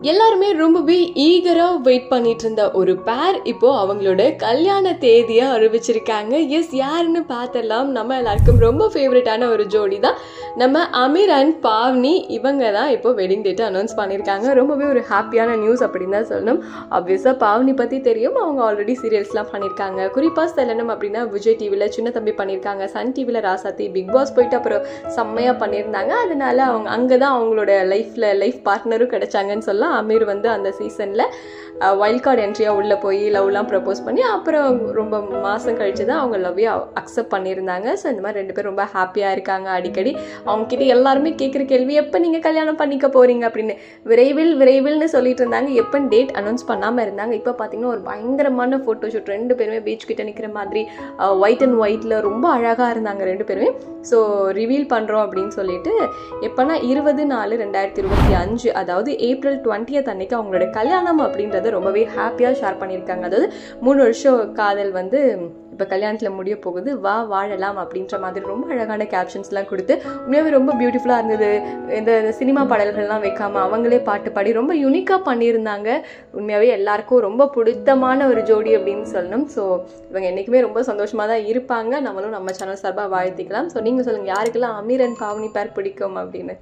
எல்லாருமே ரொம்பவே ஈகரா வெயிட் பண்ணிட்டு இருந்த ஒரு பேர் இப்போ அவங்களோட கல்யாண தேதியை அறிவிச்சிருக்காங்க. எஸ், யாருன்னு பார்த்தலாம். நம்ம எல்லாருக்கும் ரொம்ப ஃபேவரட்டான ஒரு ஜோடி தான் நம்ம அமீர் அண்ட் பாவ்னி. இவங்க தான் இப்போ வெட்டிங் டேட்டை அனௌன்ஸ் பண்ணியிருக்காங்க. ரொம்பவே ஒரு ஹாப்பியான நியூஸ் அப்படின்னு தான் சொல்லணும். ஆப்வியஸாக பாவ்னி பற்றி தெரியும், அவங்க ஆல்ரெடி சீரியல்ஸ்லாம் பண்ணியிருக்காங்க. குறிப்பாக சொல்லணும் அப்படின்னா விஜய் டிவியில் சின்ன தம்பி பண்ணியிருக்காங்க, சன் டிவியில் ராசாத்தி, பிக் பாஸ் போயிட்டு அப்புறம் செம்மையாக பண்ணியிருந்தாங்க. அதனால அவங்க அங்கே தான் அவங்களோட லைஃப் பார்ட்னரும் கிடைச்சாங்கன்னு சொல்லலாம். அமீர் வந்து அந்த சீசனில் வைல்ட் கார்டு என்ட்ரியாக உள்ளே போய் லவ்லாம் ப்ரப்போஸ் பண்ணி அப்புறம் ரொம்ப மாதம் கழிச்சு தான் அவங்க லவ்வையை அக்செப்ட் பண்ணியிருந்தாங்க. ஸோ இந்த மாதிரி 2 பேரும் ரொம்ப ஹாப்பியாக இருக்காங்க. அடிக்கடி அவங்ககிட்ட எல்லாருமே கேட்குற கேள்வி, எப்போ நீங்கள் கல்யாணம் பண்ணிக்க போகிறீங்க அப்படின்னு. விரைவில்னு சொல்லிட்டு இருந்தாங்க. எப்போ டேட் அனௌன்ஸ் பண்ணாமல் இருந்தாங்க. இப்போ பார்த்தீங்கன்னா ஒரு பயங்கரமான ஃபோட்டோ ஷூட், 2 பேருமே பீச் கிட்ட நிற்கிற மாதிரி ஒயிட் அண்ட் ஒயிட்டில் ரொம்ப அழகாக இருந்தாங்க 2 பேருமே. ஸோ ரிவீல் பண்ணுறோம் அப்படின்னு சொல்லிட்டு எப்போனா 20/4/2025, அதாவது ஏப்ரல் 20th அன்னைக்கு அவங்களோட கல்யாணம் அப்படின்றத ரொம்பவே ஹாப்பியாக ஷேர் பண்ணியிருக்காங்க. அதாவது 3 வருஷம் காதல் வந்து இப்போ கல்யாணத்தில் முடிய போகுது, வா வாழலாம் அப்படின்ற மாதிரி ரொம்ப அழகான கேப்ஷன்ஸ்லாம் கொடுத்து உண்மையாகவே ரொம்ப பியூட்டிஃபுல்லாக இருந்தது. இந்த சினிமா பாடல்கள்லாம் வைக்காமல் அவங்களே பாட்டு பாடி ரொம்ப யூனிக்காக பண்ணியிருந்தாங்க. உண்மையாகவே எல்லாருக்கும் ரொம்ப பிடித்தமான ஒரு ஜோடி அப்படின்னு சொல்லணும். ஸோ இவங்க என்றைக்குமே ரொம்ப சந்தோஷமாக தான் இருப்பாங்க. நம்மளும் நம்ம சேனல் சார்பாக வாழ்த்திக்கலாம். ஸோ நீங்கள் சொல்லுங்கள், யாருக்கெல்லாம் அமீர் அண்ட் பாவ்னி பேர் பிடிக்கும் அப்படின்னு.